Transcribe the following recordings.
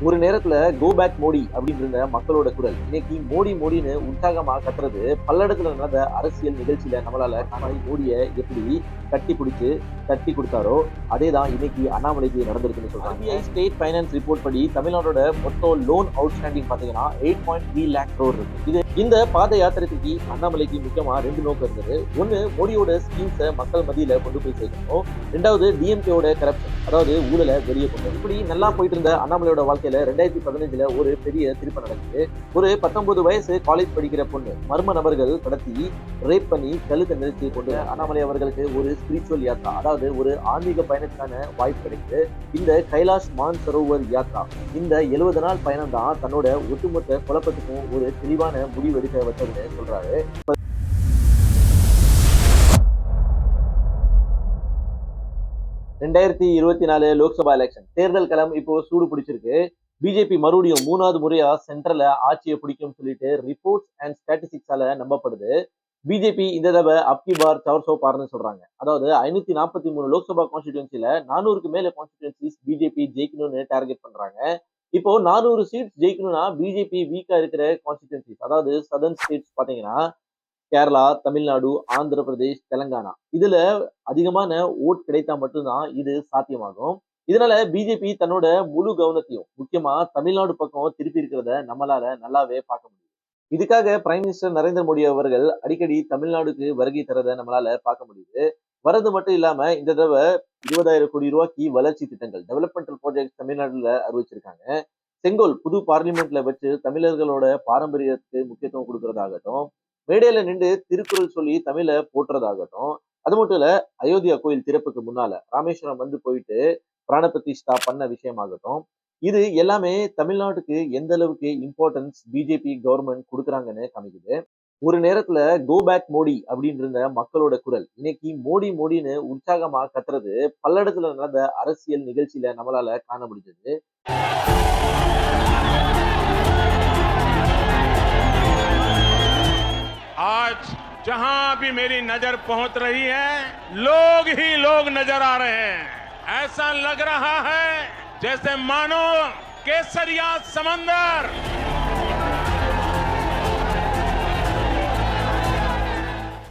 ஒரு நேரத்துல go back Modi அப்படின்னு இருந்த மக்களோட குரல் இன்னைக்கு மோடி மோடின்னு உற்சாகமா கத்துறது பல்லடத்துல நடந்த அரசியல் நிகழ்ச்சியில நம்மளால மோடியை எப்படி கட்டி பிடிச்சு தட்டி கொடுத்தாரோ அதேதான் இன்னைக்கு அண்ணாமலைக்கு நடந்திருக்குன்னு சொல்றாங்க. ஸ்டேட் பைனான்ஸ் ரிப்போர்ட் படி தமிழ்நாடோட மொத்தம் லோன் அவுட்ஸ்டாண்டிங் பாத்தீங்கன்னா 8.3 lakh crore இருக்கு. இது இந்த பாத யாத்திரைக்கு அண்ணாமலைக்கு முக்கியமா ரெண்டு நோக்கம் இருந்தது. ஒண்ணு, மோடியோட ஸ்கீம்ஸை மக்கள் மத்தியில கொண்டு போய் சேர்க்கணும். ரெண்டாவது, டிஎம்கேவோட கரப்ஷன், அதாவது ஊழலை வெளியே கொண்டு. இப்படி நல்லா போயிட்டு இருந்த அண்ணாமலையோட வாழ்க்கையில 2015 ஒரு பெரிய திருப்பம் நடக்குது. ஒரு 19 வயசு காலேஜ் படிக்கிற பொண்ணு மர்ம நபர்கள் கடத்தி ரேப் பண்ணி கழுத்தை நெரிச்சு கொண்டு அண்ணாமலை அவர்களுக்கு ஒரு ஸ்பிரிச்சுவல் யாத்ரா, அதாவது ஒரு ஆன்மீக பயணத்துக்கான வாய்ப்பு கிடைக்குது. இந்த கைலாஷ் மான்சரோவர் யாத்ரா, இந்த 70 நாள் பயணம் தான் தன்னோட ஒட்டுமொத்த குழப்பத்துக்கும் ஒரு தெளிவான முடிவு எடுக்க வச்சதுன்னு சொல்றாரு. 2024 லோக்சபா எலெக்ஷன் தேர்தல் களம் இப்போ சூடு பிடிச்சிருக்கு. பிஜேபி மறுபடியும் 3வது முறையா சென்ட்ரல்ல ஆட்சியை பிடிக்கும் சொல்லிட்டு ரிப்போர்ட்ஸ் அண்ட் ஸ்டாட்டிஸ்டிக்ஸால நம்பப்படுது. பிஜேபி இந்த தடவை அப்கி பார் சௌர்சோ பார்னு சொல்றாங்க. அதாவது 543 லோக்சபா கான்ஸ்டிடியூன்சில 400க்கு மேல கான்ஸ்டிடியூன்சிஸ் பிஜேபி ஜெயிக்கணும்னு டார்கெட் பண்றாங்க. இப்போ 400 சீட்ஸ் ஜெயிக்கணும்னா பிஜேபி வீக்கா இருக்கிற கான்ஸ்டிடியூன்சிஸ், அதாவது சதர்ன் ஸ்டேட்ஸ் பாத்தீங்கன்னா கேரளா, தமிழ்நாடு, ஆந்திர பிரதேஷ், தெலங்கானா, இதுல அதிகமான ஓட் கிடைத்தா மட்டும்தான் இது சாத்தியமாகும். இதனால பிஜேபி தன்னோட முழு கவனத்தையும் முக்கியமா தமிழ்நாடு பக்கம் திருப்பி இருக்கிறத நம்மளால நல்லாவே பார்க்க முடியும். இதுக்காக பிரைம் மினிஸ்டர் நரேந்திர மோடி அவர்கள் அடிக்கடி தமிழ்நாடுக்கு வருகை தரதை நம்மளால பார்க்க முடியுது. வரது மட்டும் இல்லாம இந்த தடவை 20,000 கோடி ரூபாய்க்கு வளர்ச்சி திட்டங்கள், டெவலப்மெண்டல் ப்ராஜெக்ட் தமிழ்நாடுல அறிவிச்சிருக்காங்க. செங்கோல் புது பார்லிமெண்ட்ல வச்சு தமிழர்களோட பாரம்பரியத்துக்கு முக்கியத்துவம் கொடுக்கறதாகட்டும், மேடையில நின்று திருக்குறள் சொல்லி தமிழை போட்டுறதாகட்டும், அது மட்டும் இல்ல அயோத்தியா கோயில் திறப்புக்கு முன்னால ராமேஸ்வரம் வந்து போயிட்டு பிராண பிரதிஷ்டா பண்ண விஷயமாகட்டும், இது எல்லாமே தமிழ்நாட்டுக்கு எந்த அளவுக்கு இம்பார்ட்டன்ஸ் பிஜேபி கவர்மெண்ட் கொடுக்குறாங்கன்னு காமிக்குது. ஒரு நேரத்துல கோ பேக் மோடி அப்படின்னு இருந்த மக்களோட குரல் இன்னைக்கு மோடி மோடின்னு உற்சாகமா கத்துறது பல்லடத்துல நடந்த அரசியல் நிகழ்ச்சியில நம்மளால காண முடிஞ்சது. आज जहां भी मेरी नजर पहुंच रही है, लोग ही लोग नजर आ रहे हैं। ऐसा लग रहा है जैसे मानो केसरिया समंदर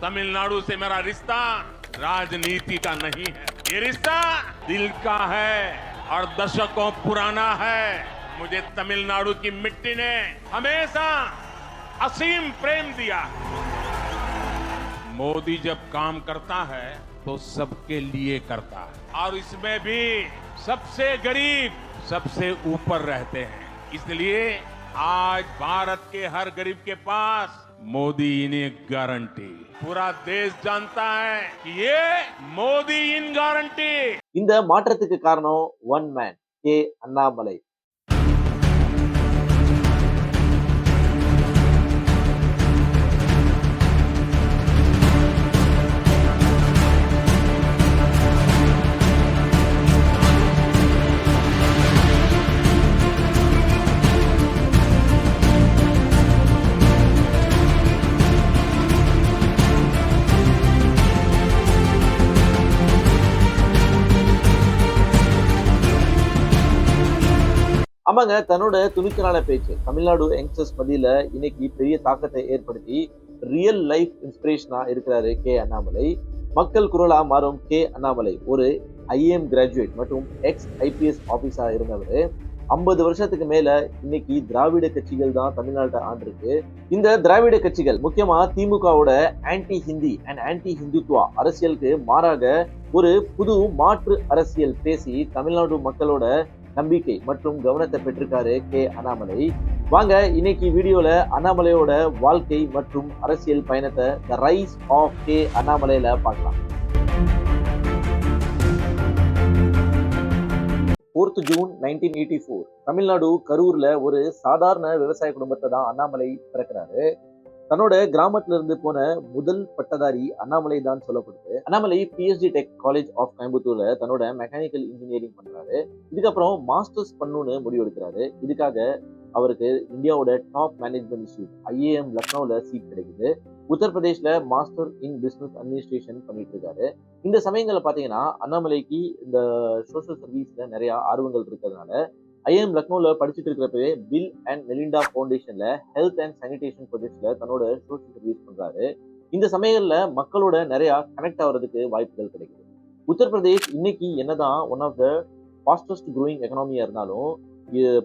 तमिलनाडु से मेरा रिश्ता राजनीति का नहीं है, ये रिश्ता दिल का है और दशकों पुराना है। मुझे तमिलनाडु की मिट्टी ने हमेशा असीम प्रेम दिया। मोदी जब काम करता है तो सबके लिए करता है, और इसमें भी सबसे गरीब सबसे ऊपर रहते हैं। इसलिए आज भारत के हर गरीब के पास मोदी इन गारंटी, पूरा देश जानता है कि ये मोदी इन गारंटी। இந்த மாற்றத்துக்கு காரணம் ஒன் மேன், கே அண்ணாமலை. ஆமாங்க, தன்னோட துணிச்சலான பேச்சு தமிழ்நாடு யங்ஸ்டர்ஸ் மத்தியில இன்னைக்கு பெரிய தாக்கத்தை ஏற்படுத்தி ரியல் லைஃப் இன்ஸ்பிரேஷனா இருக்கிறாரு கே அண்ணாமலை. மக்கள் குரலா மாறும் கே அண்ணாமலை ஒரு ஐஏஎம் கிராஜுவேட் மற்றும் எக்ஸ் ஐபிஎஸ் ஆபீஸா இருந்தவர். 50 வருஷத்துக்கு மேல இன்னைக்கு திராவிட கட்சிகள் தான் தமிழ்நாட்டை ஆண்டிருக்கு. இந்த திராவிட கட்சிகள் முக்கியமா திமுகவோட anti Hindi and anti Hindutva அரசியலுக்கு மாறாக ஒரு புது மாற்று அரசியல் பேசி தமிழ்நாடு மக்களோட நம்பிக்கை மற்றும் கவனத்தை பெற்றிருக்காரு கே அண்ணாமலை. வாங்க இன்னைக்கு வீடியோல அண்ணாமலையோட வாழ்க்கை மற்றும் அரசியல் பயணத்தை தி ரைஸ் ஆஃப் கே அண்ணாமலையில பார்க்கலாம். 4th ஜூன் 1984 தமிழ்நாடு கரூர்ல ஒரு சாதாரண விவசாய குடும்பத்தை தான் அண்ணாமலை பிறக்கிறாரு. தன்னோட கிராமத்துல இருந்து போன முதல் பட்டதாரி அண்ணாமலை தான் சொல்லப்படுது. Annamalai PSG tech college of கோயம்புத்தூர்ல தன்னோட மெக்கானிக்கல் இன்ஜினியரிங் பண்றாரு. இதுக்கப்புறம் மாஸ்டர்ஸ் பண்ணணும்னு முடிவெடுக்கிறாரு. இதுக்காக அவருக்கு இந்தியாவோட டாப் மேனேஜ்மெண்ட் இன்ஸ்டியூட் ஐஏஎம் லக்னோல சீட் கிடைக்குது. உத்தரப்பிரதேஷ்ல மாஸ்டர் இன் பிசினஸ் அட்மினிஸ்ட்ரேஷன் பண்ணிட்டு இருக்காரு. இந்த சமயங்கள்ல பாத்தீங்கன்னா அண்ணாமலைக்கு இந்த சோசியல் சர்வீஸ்ல நிறைய ஆர்வங்கள் இருக்கிறதுனால ஐஎம் லக்னோல படிச்சுட்டு இருக்கிறப்பவே பில் அண்ட் மெலிண்டா ஃபவுண்டேஷன்ல ஹெல்த் அண்ட் சானிடேஷன் ப்ரொஜெக்ட்ஸ்ல தன்னோட சோஷியல் சர்வீஸ் பண்றாரு. இந்த சமயங்கள்ல மக்களோட நிறைய கனெக்ட் ஆகிறதுக்கு வாய்ப்புகள் கிடைக்குது. உத்தரப்பிரதேஷ் இன்னைக்கு என்னதான் one of the fastest growing எக்கனாமியா இருந்தாலும்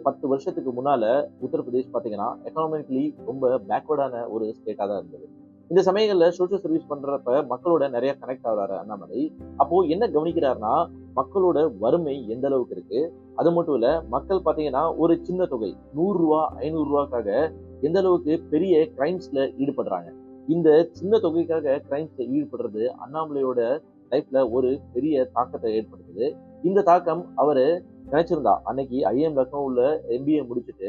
10 வருஷத்துக்கு முன்னால உத்தரப்பிரதேஷ் பாத்தீங்கன்னா எக்கனாமிக்கலி ரொம்ப பேக்வர்டான ஒரு ஸ்டேட்டா தான் இருந்தது. இந்த சமயங்கள்ல சோஷியல் சர்வீஸ் பண்றப்ப மக்களோட நிறைய கனெக்ட் ஆகுறாரு அண்ணாமலை. அப்போ என்ன கவனிக்கிறாருன்னா, மக்களோட வறுமை எந்த அளவுக்கு இருக்கு, அது மட்டும் இல்ல மக்கள் பாத்தீங்கன்னா ஒரு சின்ன தொகை 100 ரூபா 500 ரூபாய்க்காக எந்த அளவுக்கு பெரிய கிரைம்ஸ்ல ஈடுபடுறாங்க. இந்த சின்ன தொகைக்காக கிரைம்ஸ்ல ஈடுபடுறது அண்ணாமலையோட லைஃப்ல ஒரு பெரிய தாக்கத்தை ஏற்படுத்துது. இந்த தாக்கம் அவரு நினைச்சிருந்தா அன்னைக்கு ஐஎம் லக்னோவில் MBA முடிச்சுட்டு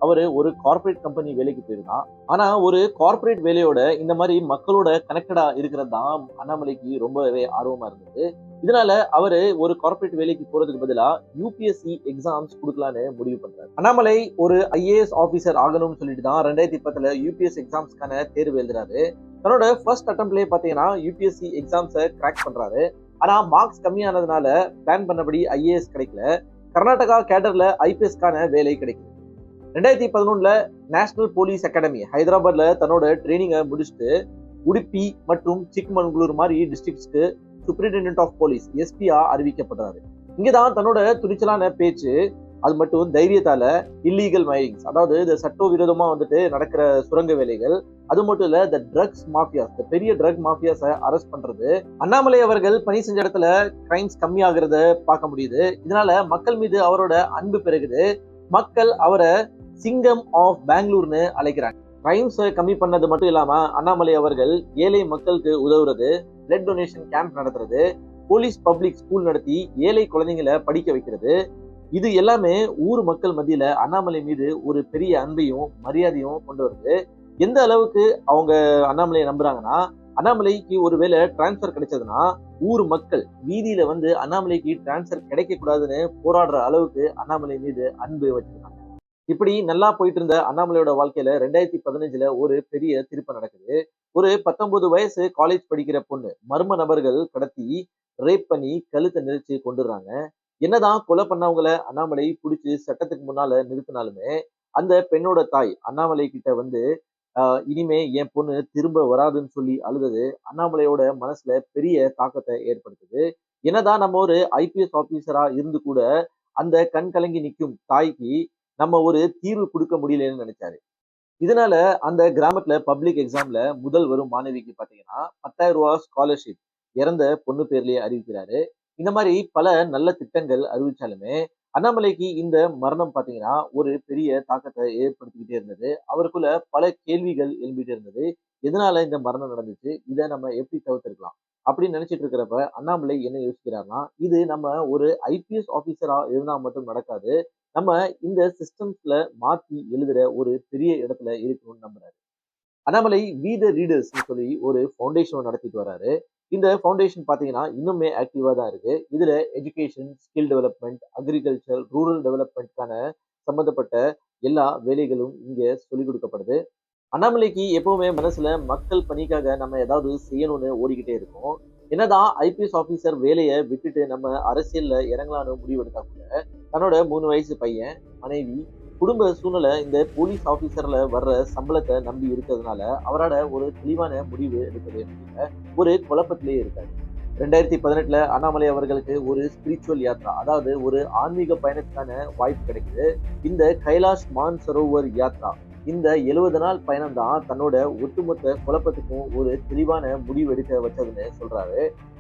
அவரு ஒரு கார்பரேட் கம்பெனி வேலைக்கு போயிருந்தான். ஆனா ஒரு கார்பரேட் வேலையோட இந்த மாதிரி மக்களோட கனெக்டடா இருக்கிறது தான் அண்ணாமலைக்கு ரொம்பவே ஆர்வமா இருந்தது. இதனால அவரு ஒரு கார்பரேட் வேலைக்கு போறதுக்கு பதிலா UPSC எக்ஸாம்ஸ் கொடுக்கலான்னு முடிவு பண்றாரு. அண்ணாமலை ஒரு IAS ஆபீசர் ஆகணும்னு சொல்லிட்டு தான் 2010 UPSC எக்ஸாம்ஸ்க்கான தேர்வு எழுதுறாரு. தன்னோட ஃபர்ஸ்ட் அட்டம்ப்ட்லயே பாத்தீங்கன்னா UPSC எக்ஸாம்ஸை கிராக் பண்றாரு. ஆனா மார்க்ஸ் கம்மியானதுனால பிளான் பண்ணபடி IAS கிடைக்கல. கர்நாடகா கேடர்ல IPSக்கான வேலை கிடைக்குது. 2011 நேஷனல் போலீஸ் அகாடமி ஹைதராபாத்ல தன்னோட ட்ரைனிங்கை முடிச்சுட்டு உடுப்பி மற்றும் சிக்மங்களூர் மாதிரி டிஸ்ட்ரிக்ட்ஸ்க்கு சூப்பரிண்டென்டென்ட் ஆஃப் போலீஸ் SPயா அறிவிக்கப்படுறாரு. இங்கதான் தன்னோட துணிச்சலான பேச்சு, அது மட்டும் தைரியத்தால இல்லீகல் மைனிங்ஸ், அதாவது இந்த சட்டவிரோதமா நடக்கிற சுரங்க வேலைகள், அது மட்டும் இல்ல இந்த ட்ரக்ஸ் மாஃபியாஸ், இந்த பெரிய ட்ரக் மாஃபியாஸை அரெஸ்ட் பண்றது, அண்ணாமலை அவர்கள் பணி செஞ்ச இடத்துல கிரைம்ஸ் கம்மியாகிறத பார்க்க முடியுது. இதனால மக்கள் மீது அவரோட அன்பு பெருகுது. மக்கள் அவரை சிங்கம் ஆஃப் பெங்களூர்னு அழைக்கிறாங்க. கிரைம்ஸை கம்மி பண்ணது மட்டும் இல்லாம அண்ணாமலை அவர்கள் ஏழை மக்களுக்கு உதவுறது, பிளட் டொனேஷன் கேம்ப் நடத்துறது, போலீஸ் பப்ளிக் ஸ்கூல் நடத்தி ஏழை குழந்தைங்களை படிக்க வைக்கிறது, இது எல்லாமே ஊர் மக்கள் மத்தியில அண்ணாமலை மீது ஒரு பெரிய அன்பையும் மரியாதையும் கொண்டு வருது. எந்த அளவுக்கு அவங்க அண்ணாமலையை நம்புறாங்கன்னா, அண்ணாமலைக்கு ஒருவேளை டிரான்ஸ்பர் கிடைச்சதுன்னா ஊர் மக்கள் வீதியில அண்ணாமலைக்கு டிரான்ஸ்பர் கிடைக்க கூடாதுன்னு போராடுற அளவுக்கு அண்ணாமலை மீது அன்பு வச்சிருக்காங்க. இப்படி நல்லா போயிட்டு இருந்த அண்ணாமலையோட வாழ்க்கையில 2015 ஒரு பெரிய திருப்பம் நடக்குது. ஒரு 19 வயசு காலேஜ் படிக்கிற பொண்ணு மர்ம நபர்கள் கடத்தி ரேப் பண்ணி கழுத்தை நெரிச்சு கொண்டுறாங்க. என்னதான் கொலை பண்ணவங்களை அண்ணாமலை பிடிச்சி சட்டத்துக்கு முன்னால நிறுத்தினாலுமே அந்த பெண்ணோட தாய் அண்ணாமலை கிட்ட இனிமே என் பொண்ணு திரும்ப வராதுன்னு சொல்லி அழுதது அண்ணாமலையோட மனசுல பெரிய தாக்கத்தை ஏற்படுத்துது. என்னதான் நம்ம ஒரு IPS ஆபீசரா இருந்து கூட அந்த கண் கலங்கி நிற்கும் தாய்க்கு நம்ம ஒரு தீர்வு கொடுக்க முடியலன்னு நினைச்சாரு. இதனால அந்த கிராமத்துல பப்ளிக் எக்ஸாம்ல முதல் வரும் மாணவிக்கு பாத்தீங்கன்னா 10,000 ரூபாய் ஸ்காலர்ஷிப் இறந்த பொண்ணு பேர்லயே அறிவிக்கிறாரு. இந்த மாதிரி பல நல்ல திட்டங்கள் அறிவிச்சாலுமே அண்ணாமலைக்கு இந்த மரணம் பாத்தீங்கன்னா ஒரு பெரிய தாக்கத்தை ஏற்படுத்திக்கிட்டே இருந்தது. அவருக்குள்ள பல கேள்விகள் எழும்பிட்டே இருந்தது. எதனால இந்த மரணம் நடந்துச்சு, இதை நம்ம எப்படி தவிர்த்திருக்கலாம் அப்படின்னு நினைச்சிட்டு இருக்கிறப்ப அண்ணாமலை என்ன யோசிக்கிறாருன்னா, இது நம்ம ஒரு IPS ஆபீசரா இருந்தா மட்டும் நடக்காது, நம்ம இந்த சிஸ்டம்ஸ்ல மாத்தி எழுதுற ஒரு பெரிய இடத்துல இருக்கணும்னு நம்புறாரு. அண்ணாமலை வி த ரீடர்ஸ் சொல்லி ஒரு ஃபவுண்டேஷன் நடத்திட்டு வர்றாரு. இந்த ஃபவுண்டேஷன் பாத்தீங்கன்னா இன்னுமே ஆக்டிவா தான் இருக்கு. இதுல education, skill development, agriculture, rural டெவலப்மெண்ட்கான சம்பந்தப்பட்ட எல்லா வேலைகளும் இங்க சொல்லிக் கொடுக்கப்படுது. அண்ணாமலைக்கு எப்பவுமே மனசுல மக்கள் பணிக்காக நம்ம ஏதாவது செய்யணும்னு ஓடிக்கிட்டே இருக்கும். என்னதான் IPS ஆபீசர் வேலையை விட்டுட்டு நம்ம அரசியல்ல இறங்கலான்னு முடிவெடுத்தா கூட தன்னோட 3 வயசு பையன், மனைவி, குடும்ப சூழ்நிலை இந்த போலீஸ் ஆபீசர்ல வர்ற சம்பளத்தை நம்பி இருக்கிறதுனால அவரோட ஒரு தெளிவான முடிவு எடுக்கவே முடியல. ஒரு குழப்பத்திலேயே இருக்காரு. 2018 அண்ணாமலை அவர்களுக்கு ஒரு ஸ்பிரிச்சுவல் யாத்ரா, அதாவது ஒரு ஆன்மீக பயணத்துக்கான வாய்ப்பு கிடைக்குது. இந்த கைலாஷ் மான்சரோவர் யாத்ரா, இந்த 70 நாள் பயணம் தான் தன்னோட ஒட்டுமொத்த குழப்பத்துக்கும் ஒரு தெளிவான முடிவு எடுக்க வச்சதுன்னு சொல்றாரு.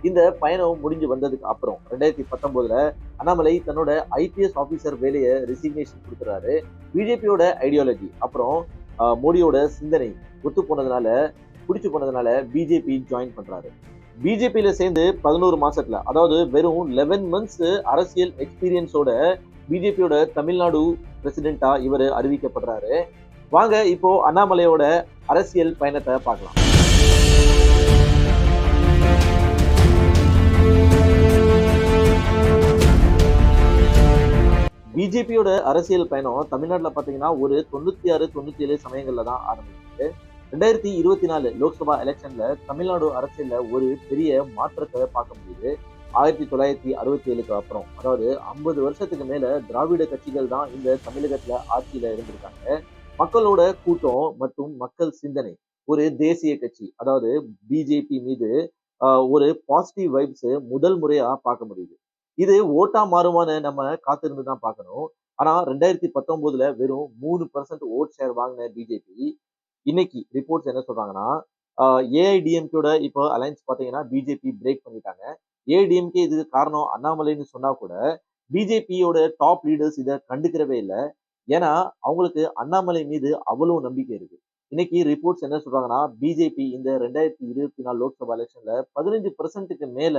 இந்த பயணம் முடிஞ்சு வந்ததுக்கு அப்புறம் 2019 அண்ணாமலை தன்னோட IPS ஆபீசர் வேலையை ரெசிக்னேஷன் கொடுக்குறாரு. பிஜேபியோட ஐடியாலஜி அப்புறம் மோடியோட சிந்தனை ஒத்து போனதுனால பிஜேபி ஜாயின் பண்றாரு. பிஜேபியில சேர்ந்து 11 மாசத்துல, அதாவது வெறும் 11 மந்த்ஸ் அரசியல் எக்ஸ்பீரியன்ஸோட பிஜேபியோட தமிழ்நாடு பிரசிடென்டா இவர் அறிவிக்கப்படுறாரு. வாங்க இப்போ அண்ணாமலையோட அரசியல் பயணத்தை பார்க்கலாம். பிஜேபியோட அரசியல் பயணம் தமிழ்நாட்டில் பார்த்தீங்கன்னா ஒரு 96-97 சமயங்கள்ல தான் ஆரம்பிச்சு. 2024 லோக்சபா எலெக்ஷன்ல தமிழ்நாடு அரசியல்ல ஒரு பெரிய மாற்றத்தை பார்க்க முடியுது. 1967க்கு அப்புறம், அதாவது 50 வருஷத்துக்கு மேல திராவிட கட்சிகள் தான் இந்த தமிழகத்துல ஆட்சியில இருந்திருக்காங்க. மக்களோட கூட்டம் மற்றும் மக்கள் சிந்தனை ஒரு தேசிய கட்சி, அதாவது பிஜேபி மீது ஒரு பாசிட்டிவ் வைப்ஸ் முதல் முறையா பார்க்க முடியுது. இது ஓட்டா மாறுமான்னு நம்ம காத்திருந்து தான் பார்க்கணும். ஆனா 2019ல வெறும் 3% ஓட் ஷேர் வாங்கின பிஜேபி இன்னைக்கு ரிப்போர்ட்ஸ் என்ன சொல்றாங்கன்னா, ஏஐடிஎம்கேட இப்போ அலைன்ஸ் பாத்தீங்கன்னா பிஜேபி பிரேக் பண்ணிட்டாங்க. ஏஐடிஎம்கே இதுக்கு காரணம் அண்ணாமலைன்னு சொன்னா கூட பிஜேபியோட டாப் லீடர்ஸ் இதை கண்டுக்கிறவே இல்லை. ஏன்னா அவங்களுக்கு அண்ணாமலை மீது அவ்வளவு நம்பிக்கை இருக்கு. இன்னைக்கு ரிப்போர்ட்ஸ் என்ன சொல்றாங்கன்னா, பிஜேபி இந்த 2024 லோக்சபா எலெக்ஷன்ல 15%க்கு மேல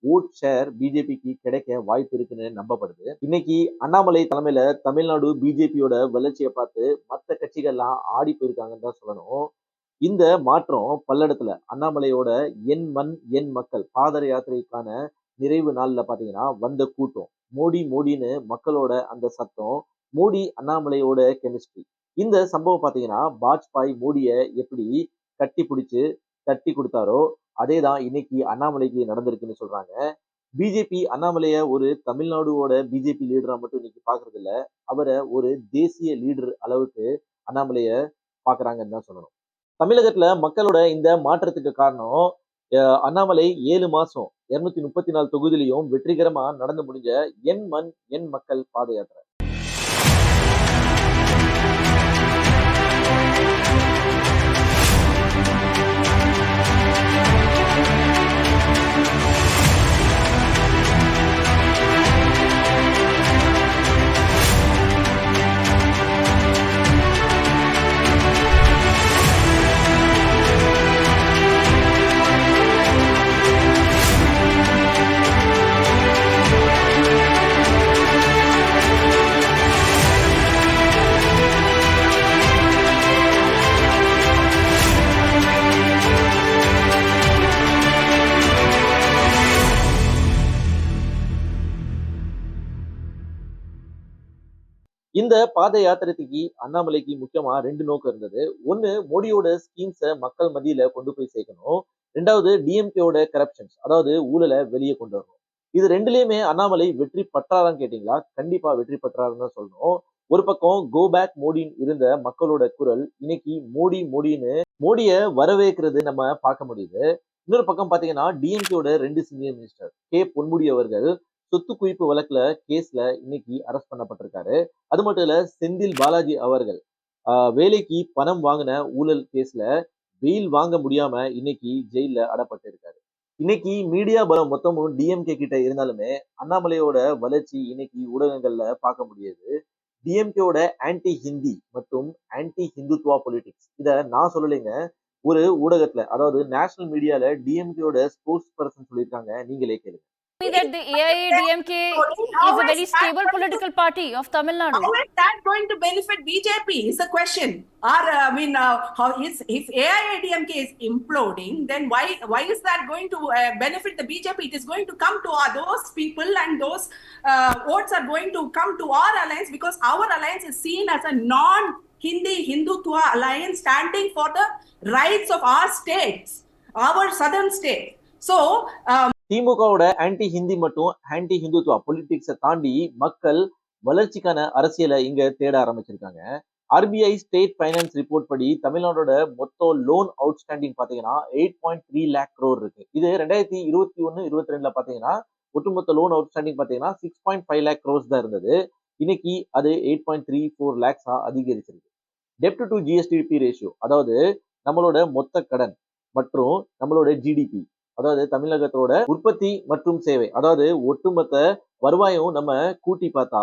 ஓட் ஷேர் பிஜேபிக்கு கிடைக்க வாய்ப்பு இருக்குன்னு நம்பப்படுது. இன்னைக்கு அண்ணாமலை தலைமையில தமிழ்நாடு பிஜேபியோட வளர்ச்சியை பார்த்து மற்ற கட்சிகள்லாம் ஆடி போயிருக்காங்கன்னு தான் சொல்லணும். இந்த மாற்றம் பல்லடத்துல அண்ணாமலையோட என் மண் என் மக்கள் பாதர யாத்திரைக்கான நிறைவு நாள்ல பாத்தீங்கன்னா வந்த கூட்டம், மோடி மோடின்னு மக்களோட அந்த சத்தம், மோடி அண்ணாமலையோட கெமிஸ்ட்ரி. இந்த சம்பவம் பாத்தீங்கன்னா வாஜ்பாய் மோடிய எப்படி கட்டி பிடிச்சு தட்டி கொடுத்தாரோ அதே தான் இன்னைக்கு அண்ணாமலைக்கு நடந்திருக்குன்னு சொல்றாங்க. பிஜேபி அண்ணாமலைய ஒரு தமிழ்நாடுவோட பிஜேபி லீடரா மட்டும் இன்னைக்கு பாக்குறது இல்ல, அவரை ஒரு தேசிய லீடர் அளவுக்கு அண்ணாமலைய பாக்குறாங்கன்னு தான் சொல்லணும். தமிழகத்துல மக்களோட இந்த மாற்றத்துக்கு காரணம் அண்ணாமலை 7 மாசம் 234 தொகுதியிலையும் வெற்றிகரமா நடந்து முடிஞ்ச என் மண் என் மக்கள் பாத யாத்திரை. இந்த பாத யாத்திரைக்கு அண்ணாமலைக்கு முக்கியமா 2 நோக்கம் இருந்தது. ஒண்ணு, மோடியோட ஸ்கீம்ஸை மக்கள் மத்தியில கொண்டு போய் சேர்க்கணும். 2வது, டிஎம்கேவோட கரப்ஷன்ஸ், அதாவது ஊழலை வெளியே கொண்டு வரணும். இது 2லயுமே அண்ணாமலை வெற்றி பெற்றாரான்னு கேட்டீங்களா, கண்டிப்பா வெற்றி பெற்றாருன்னு தான் சொல்லணும். ஒரு பக்கம் கோ பேக் மோடின்னு இருந்த மக்களோட குரல் இன்னைக்கு மோடி மோடின்னு மோடிய வரவேற்கிறது நம்ம பார்க்க முடியுது. இன்னொரு பக்கம் பாத்தீங்கன்னா டிஎம்கேவோட 2 சீனியர் மினிஸ்டர் கே பொன்முடி அவர்கள் சொத்து குவிப்பு வழக்குல கேஸ்ல இன்னைக்கு அரெஸ்ட் பண்ணப்பட்டிருக்காரு. அது மட்டும் இல்ல, செந்தில் பாலாஜி அவர்கள் வேலைக்கு பணம் வாங்கின ஊழல் கேஸ்ல பெயில் வாங்க முடியாம இன்னைக்கு ஜெயில அடப்பட்டு இருக்காரு. இன்னைக்கு மீடியா பலம் மொத்தமும் டிஎம்கே கிட்ட இருந்தாலுமே அண்ணாமலையோட வளர்ச்சி இன்னைக்கு ஊடகங்கள்ல பார்க்க முடியுது. டிஎம்கேவோட ஆன்டி ஹிந்தி மற்றும் ஆன்டி ஹிந்துத்வா பொலிட்டிக்ஸ், இத நான் சொல்லலைங்க, ஒரு ஊடகத்துல, அதாவது நேஷனல் மீடியால டிஎம்கேவோட ஸ்போர்ட்ஸ் பர்சன் சொல்லியிருக்காங்க, நீங்களே கேளுங்க. That the AIADMK is a very stable political party of Tamil Nadu. How is that going to benefit BJP is the question. Or how is, if AIADMK is imploding, then why is that going to benefit the BJP? It is going to come to those people, and those votes are going to come to our alliance, because our alliance is seen as a non-Hindi Hindutva alliance standing for the rights of our states, our southern state. So திமுகவோட anti Hindi மற்றும் anti Hindutva பொலிட்டிக்ஸை தாண்டி மக்கள் வளர்ச்சிக்கான அரசியலை இங்க தேட ஆரம்பிச்சிருக்காங்க. RBI state finance report படி தமிழ்நாடோட மொத்த லோன் அவுட்ஸ்டாண்டிங் பாத்தீங்கன்னா 8.3 lakh crore இருக்கு. இது 2021-22ல பாத்தீங்கன்னா ஒட்டுமொத்த லோன் அவுட்ஸ்டாண்டிங் பாத்தீங்கன்னா 6.5 lakh crores தான் இருந்தது. இன்னைக்கு அது 8.34 lakhs அதிகரிச்சிருக்கு. டெப்ட் டு ஜிஎஸ்டிபி ரேஷியோ, அதாவது நம்மளோட மொத்த கடன் மற்றும் நம்மளோட ஜிடிபி, அதாவது தமிழகத்தோட உற்பத்தி மற்றும் சேவை, அதாவது ஒட்டுமொத்த வருவாயும் நம்ம கூட்டி பார்த்தா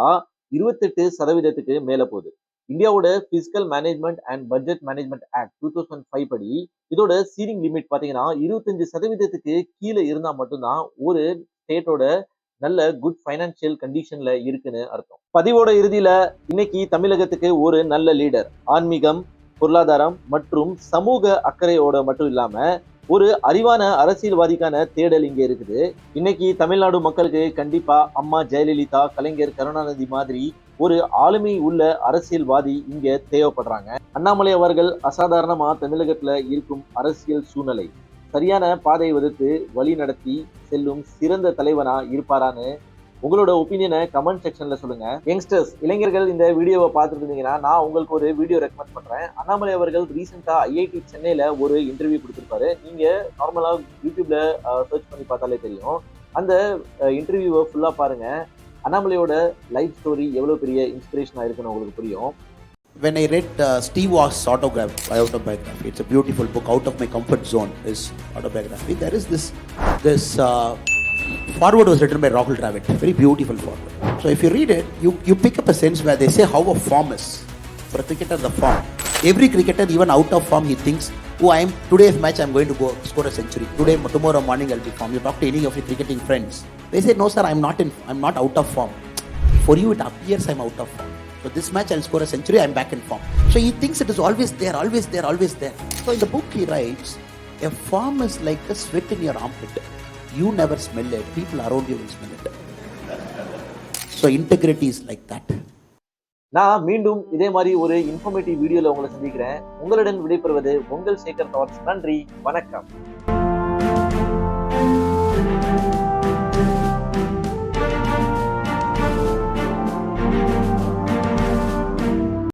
28% மேல போகுது. இந்தியாவோட physical management and budget management act 2005 படி இதோட சீலிங் லிமிட் பாத்தீங்கன்னா 25% கீழே இருந்தா மட்டும்தான் ஒரு ஸ்டேட்டோட நல்ல குட் ஃபைனான்சியல் கண்டிஷன்ல இருக்குன்னு அர்த்தம். பதிவோட இறுதியில இன்னைக்கு தமிழகத்துக்கு ஒரு நல்ல லீடர், ஆன்மீகம், பொருளாதாரம் மற்றும் சமூக அக்கறையோட மட்டும் இல்லாம ஒரு அறிவான அரசியல்வாதிக்கான தேடல் இங்க இருக்குது. இன்னைக்கு தமிழ்நாடு மக்களுக்கு கண்டிப்பா அம்மா ஜெயலலிதா, கலைஞர் கருணாநிதி மாதிரி ஒரு ஆளுமை உள்ள அரசியல்வாதி இங்க தேவைப்படுறாங்க. அண்ணாமலை அவர்கள் அசாதாரணமா தமிழகத்துல இருக்கும் அரசியல் சூழ்நிலை சரியான பாதையை வகுத்து வழி நடத்தி செல்லும் சிறந்த தலைவனா இருப்பாரான்னு உங்களோட ஒப்பீனியனை கமெண்ட் செக்ஷன்ல சொல்லுங்க. யங்ஸ்டர்ஸ், இளைஞர்கள் இந்த வீடியோவை பார்த்துட்டு இருந்தீங்கன்னா நான் உங்களுக்கு ஒரு வீடியோ ரெக்கமெண்ட் பண்றேன். அண்ணாமலை அவர்கள் ரீசெண்டா ஐஐடி சென்னையில ஒரு இன்டர்வியூ கொடுத்திருப்பாரு. நீங்க நார்மலா யூடியூப்ல சர்ச் பண்ணி பார்த்தாலே தெரியும். அந்த இன்டர்வியூவை ஃபுல்லா பாருங்க. அண்ணாமலையோட லைஃப் ஸ்டோரி எவ்வளவு பெரிய இன்ஸ்பிரேஷனா இருக்குன்னு உங்களுக்கு புரியும். When I read Steve Woz' autobiography, it's a beautiful book. Out of my comfort zone is autobiography. There is this foreword was written by Rahul Dravid, very beautiful foreword. So if you read it, you pick up a sense where they say how a form is. For a cricketer, the form. Every cricketer, even out of form, he thinks, oh, today's match I'm going to go score a century. Tomorrow morning I'll be form. You talk to any of your cricketing friends, they say, no sir, I'm not out of form. For you, it appears I'm out of form. So this match I'll score a century, I'm back in form. So he thinks it is always there, always there, always there. So in the book he writes, a form is like a sweat in your armpit. You never smell it, people around you will smell it. So integrity is like that. நான் மீண்டும் இதே மாதிரி ஒரு informative வீடியோல உங்களை சந்திக்கிறேன். உங்களுடன் விடைபெறுவது உங்கள் சேகர் தாட்ஸ். நன்றி, வணக்கம்.